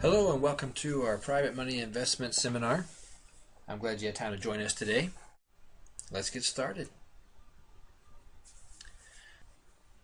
Hello and welcome to our private money investment seminar. I'm glad you had time to join us today. Let's get started.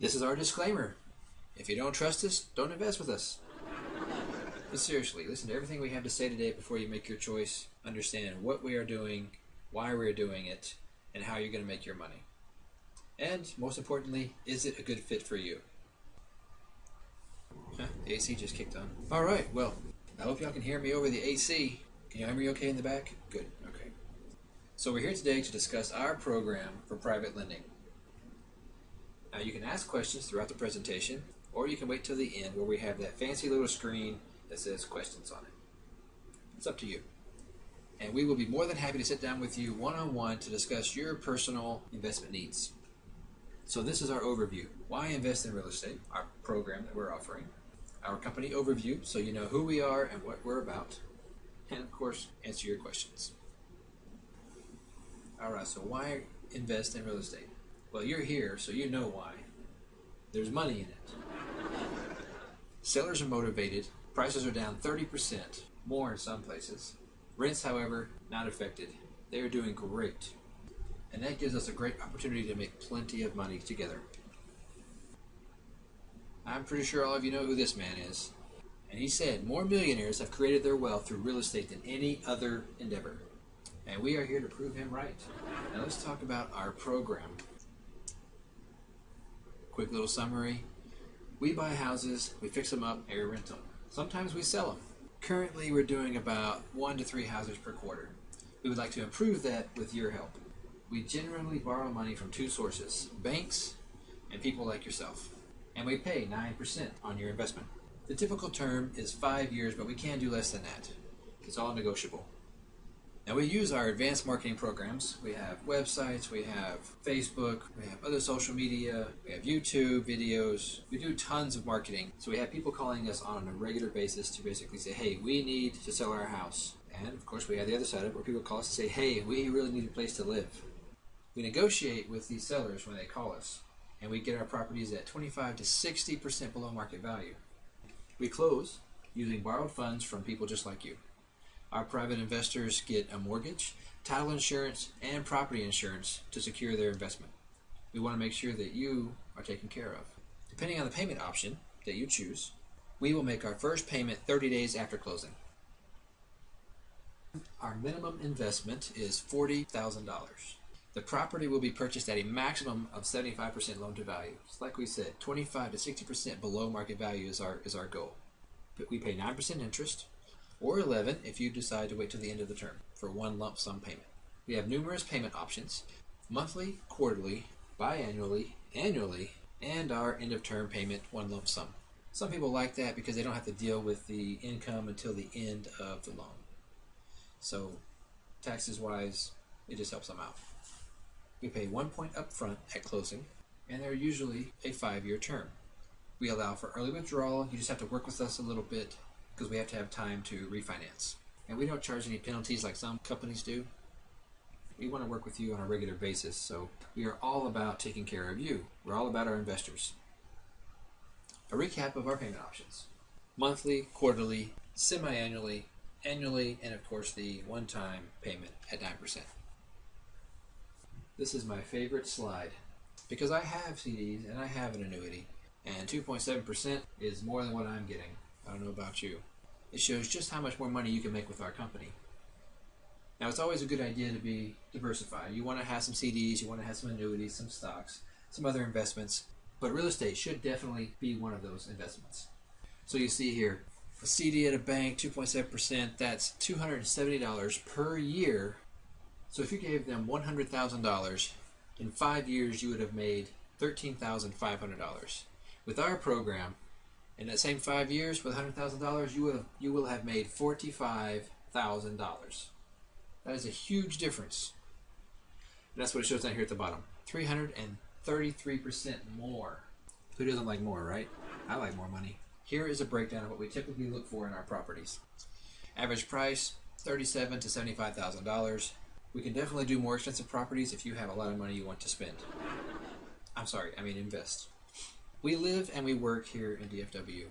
This is our disclaimer. If you don't trust us, don't invest with us. But seriously, listen to everything we have to say today before you make your choice. Understand what we are doing, why we are doing it, and how you're going to make your money. And most importantly, is it a good fit for you? The AC just kicked on. Alright, well, I hope y'all can hear me over the AC. Can you hear me okay in the back? Good, okay. So we're here today to discuss our program for private lending. Now you can ask questions throughout the presentation, or you can wait till the end where we have that fancy little screen that says questions on it. It's up to you. And we will be more than happy to sit down with you one-on-one to discuss your personal investment needs. So this is our overview. Why invest in real estate? Our program that we're offering. Our company overview, so you know who we are and what we're about. And of course, answer your questions. Alright, so why invest in real estate? Well, you're here, so you know why. There's money in it. Sellers are motivated. Prices are down 30%, more in some places. Rents, however, not affected. They are doing great. And that gives us a great opportunity to make plenty of money together. I'm pretty sure all of you know who this man is. And he said more millionaires have created their wealth through real estate than any other endeavor. And we are here to prove him right. Now let's talk about our program. Quick little summary. We buy houses, we fix them up, and we rent them. Sometimes we sell them. Currently we're doing about 1 to 3 houses per quarter. We would like to improve that with your help. We generally borrow money from 2 sources, banks and people like yourself. And we pay 9% on your investment. The typical term is 5 years, but we can do less than that. It's all negotiable. Now we use our advanced marketing programs. We have websites, we have Facebook, we have other social media, we have YouTube videos. We do tons of marketing. So we have people calling us on a regular basis to basically say, hey, we need to sell our house. And of course we have the other side of it where people call us and say, hey, we really need a place to live. We negotiate with these sellers when they call us. And we get our properties at 25 to 60% below market value. We close using borrowed funds from people just like you. Our private investors get a mortgage, title insurance, and property insurance to secure their investment. We want to make sure that you are taken care of. Depending on the payment option that you choose, we will make our first payment 30 days after closing. Our minimum investment is $40,000. The property will be purchased at a maximum of 75% loan to value. It's like we said, 25 to 60% below market value is our goal. But we pay 9% interest, or 11% if you decide to wait till the end of the term for one lump sum payment. We have numerous payment options: monthly, quarterly, biannually, annually, and our end of term payment, one lump sum. Some people like that because they don't have to deal with the income until the end of the loan. So taxes wise, it just helps them out. We pay 1 point up front at closing, and they're usually a 5-year term. We allow for early withdrawal. You just have to work with us a little bit because we have to have time to refinance. And we don't charge any penalties like some companies do. We want to work with you on a regular basis, so we are all about taking care of you. We're all about our investors. A recap of our payment options: monthly, quarterly, semi-annually, annually, and of course the one-time payment at 9%. This is my favorite slide because I have CDs and I have an annuity, and 2.7% is more than what I'm getting. I don't know about you. It shows just how much more money you can make with our company. Now it's always a good idea to be diversified. You want to have some CDs, you want to have some annuities, some stocks, some other investments, but real estate should definitely be one of those investments. So you see here, a CD at a bank, 2.7%, that's $270 per year. So if you gave them $100,000, in 5 years you would have made $13,500. With our program, in that same 5 years, with $100,000, you will have made $45,000. That is a huge difference. And that's what it shows down here at the bottom. 333% more. Who doesn't like more, right? I like more money. Here is a breakdown of what we typically look for in our properties. Average price, $37,000 to $75,000. We can definitely do more expensive properties if you have a lot of money you want to spend. invest. We live and we work here in DFW.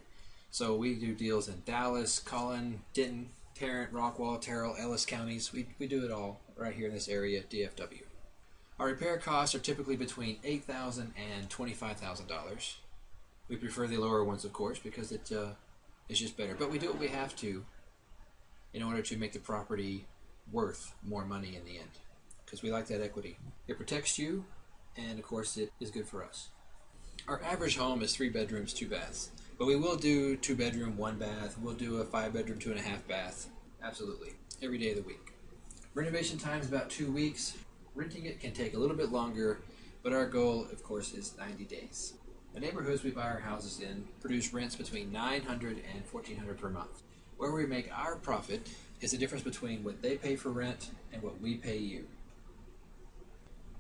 So we do deals in Dallas, Collin, Denton, Tarrant, Rockwall, Terrell, Ellis counties. We do it all right here in this area, DFW. Our repair costs are typically between $8,000 and $25,000. We prefer the lower ones, of course, because it's just better. But we do what we have to in order to make the property worth more money in the end, because we like that equity. It protects you, and of course it is good for us. Our average home is 3 bedrooms, 2 baths, but we will do 2 bedroom, 1 bath. We'll do a 5 bedroom, 2.5 bath. Absolutely, every day of the week. Renovation time is about 2 weeks. Renting it can take a little bit longer, but our goal, of course, is 90 days. The neighborhoods we buy our houses in produce rents between $900 and $1,400 per month. Where we make our profit is the difference between what they pay for rent and what we pay you.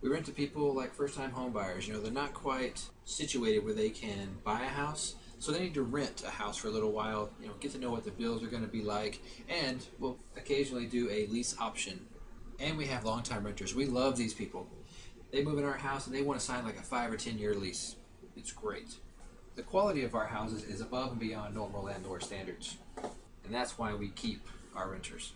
We rent to people like first-time home buyers. They're not quite situated where they can buy a house, so they need to rent a house for a little while, get to know what the bills are going to be like, and we'll occasionally do a lease option. And we have long-time renters. We love these people. They move in our house and they want to sign like a 5 or 10 year lease. It's great. The quality of our houses is above and beyond normal landlord standards, and that's why we keep our renters.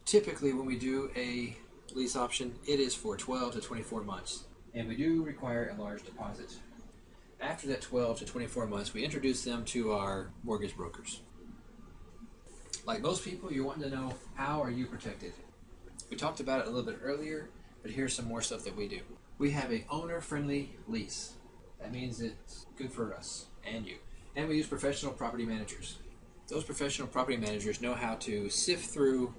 Typically, when we do a lease option, it is for 12 to 24 months, and we do require a large deposit. After that 12 to 24 months, we introduce them to our mortgage brokers. Like most people, you're wanting to know, how are you protected? We talked about it a little bit earlier, but here's some more stuff that we do. We have a owner-friendly lease. That means it's good for us and you. And we use professional property managers. Those professional property managers know how to sift through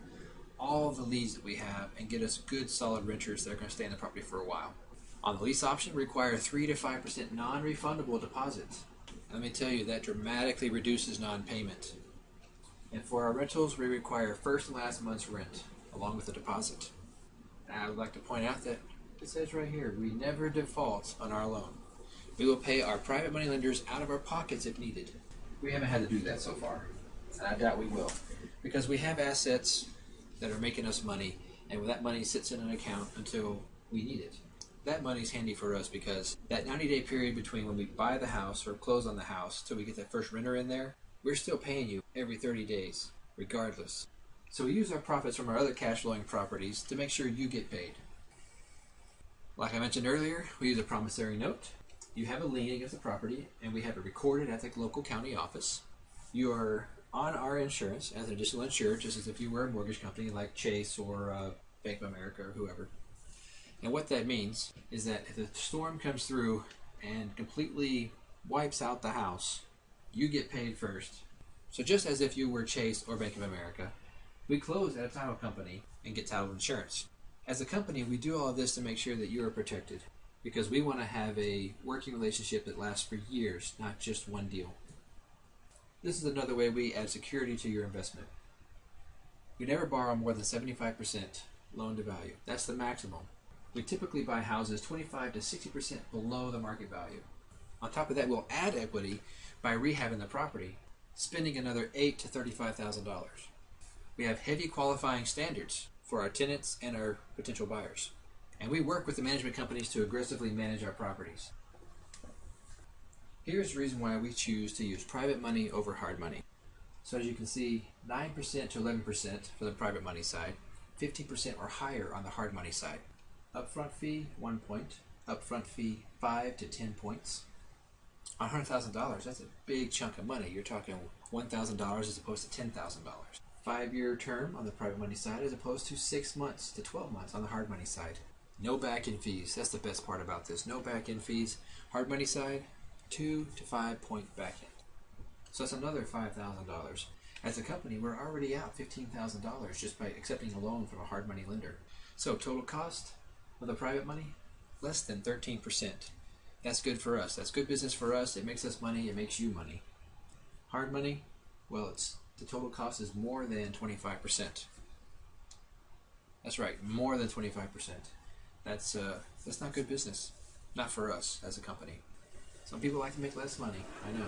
all the leads that we have and get us good, solid renters that are going to stay in the property for a while. On the lease option, we require 3 to 5% non-refundable deposits. Let me tell you, that dramatically reduces non-payment. And for our rentals, we require first and last month's rent, along with the deposit. And I would like to point out that it says right here, we never default on our loan. We will pay our private money lenders out of our pockets if needed. We haven't had to do that so far, and I doubt we will, because we have assets that are making us money, and that money sits in an account until we need it. That money's handy for us because that 90-day period between when we buy the house or close on the house till we get that first renter in there, we're still paying you every 30 days, regardless. So we use our profits from our other cash flowing properties to make sure you get paid. Like I mentioned earlier, we use a promissory note. You have a lien against the property, and we have it recorded at the local county office. You are on our insurance as an additional insured, just as if you were a mortgage company like Chase or Bank of America or whoever. And what that means is that if the storm comes through and completely wipes out the house, you get paid first. So just as if you were Chase or Bank of America, we close at a title company and get title insurance. As a company, we do all of this to make sure that you are protected, because we want to have a working relationship that lasts for years, not just one deal. This is another way we add security to your investment. We never borrow more than 75% loan to value. That's the maximum. We typically buy houses 25 to 60% below the market value. On top of that, we'll add equity by rehabbing the property, spending another $8,000 to $35,000. We have heavy qualifying standards for our tenants and our potential buyers. And we work with the management companies to aggressively manage our properties. Here's the reason why we choose to use private money over hard money. So as you can see, 9% to 11% for the private money side, 15% or higher on the hard money side. Upfront fee, 1 point. Upfront fee, 5 to 10 points. On $100,000, that's a big chunk of money. You're talking $1,000 as opposed to $10,000. 5-year term on the private money side as opposed to 6 months to 12 months on the hard money side. No back-end fees. That's the best part about this. No back-end fees. Hard money side, 2 to 5 point back-end. So that's another $5,000. As a company, we're already out $15,000 just by accepting a loan from a hard money lender. So total cost of the private money, less than 13%. That's good for us. That's good business for us. It makes us money. It makes you money. Hard money, well, the total cost is more than 25%. That's right, more than 25%. That's not good business. Not for us as a company. Some people like to make less money, I know.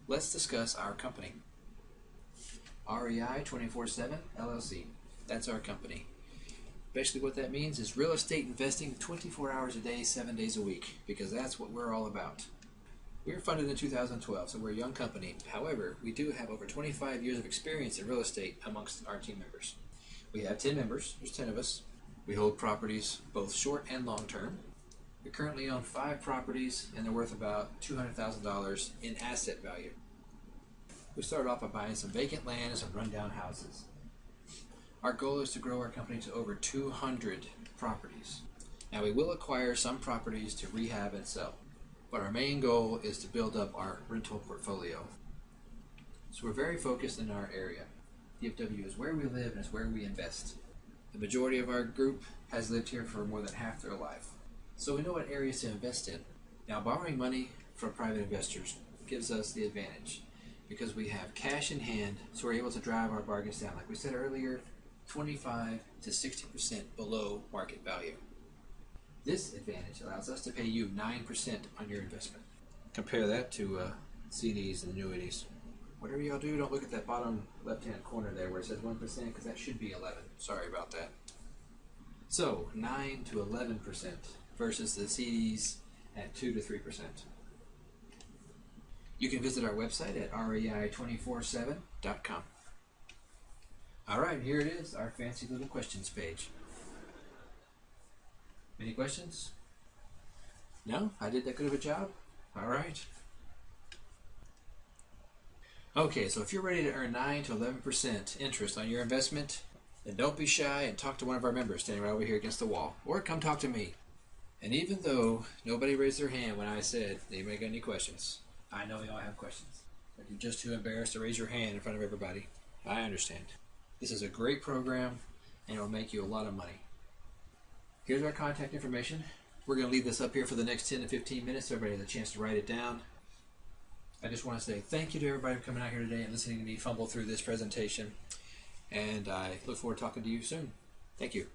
Let's discuss our company. REI 24/7 LLC. That's our company. Basically what that means is real estate investing 24 hours a day, 7 days a week, because that's what we're all about. We were funded in 2012, so we're a young company. However, we do have over 25 years of experience in real estate amongst our team members. We have 10 members, there's 10 of us. We hold properties both short and long term. We currently own 5 properties and they're worth about $200,000 in asset value. We started off by buying some vacant land and some rundown houses. Our goal is to grow our company to over 200 properties. Now we will acquire some properties to rehab and sell, but our main goal is to build up our rental portfolio. So we're very focused in our area. DFW is where we live and it's where we invest. The majority of our group has lived here for more than half their life. So we know what areas to invest in. Now borrowing money from private investors gives us the advantage because we have cash in hand, so we're able to drive our bargains down. Like we said earlier, 25 to 60% below market value. This advantage allows us to pay you 9% on your investment. Compare that to CDs and annuities. Whatever y'all do, don't look at that bottom left-hand corner there where it says 1% because that should be 11. Sorry about that. So 9 to 11% versus the CDs at 2 to 3%. You can visit our website at rei247.com. All right, here it is, our fancy little questions page. Any questions? No? I did that good of a job? All right. Okay, so if you're ready to earn 9 to 11% interest on your investment, then don't be shy and talk to one of our members standing right over here against the wall, or come talk to me. And even though nobody raised their hand when I said, anybody got any questions? I know y'all have questions, but you're just too embarrassed to raise your hand in front of everybody. I understand. This is a great program, and it will make you a lot of money. Here's our contact information. We're going to leave this up here for the next 10 to 15 minutes so everybody has a chance to write it down. I just want to say thank you to everybody for coming out here today and listening to me fumble through this presentation. And I look forward to talking to you soon. Thank you.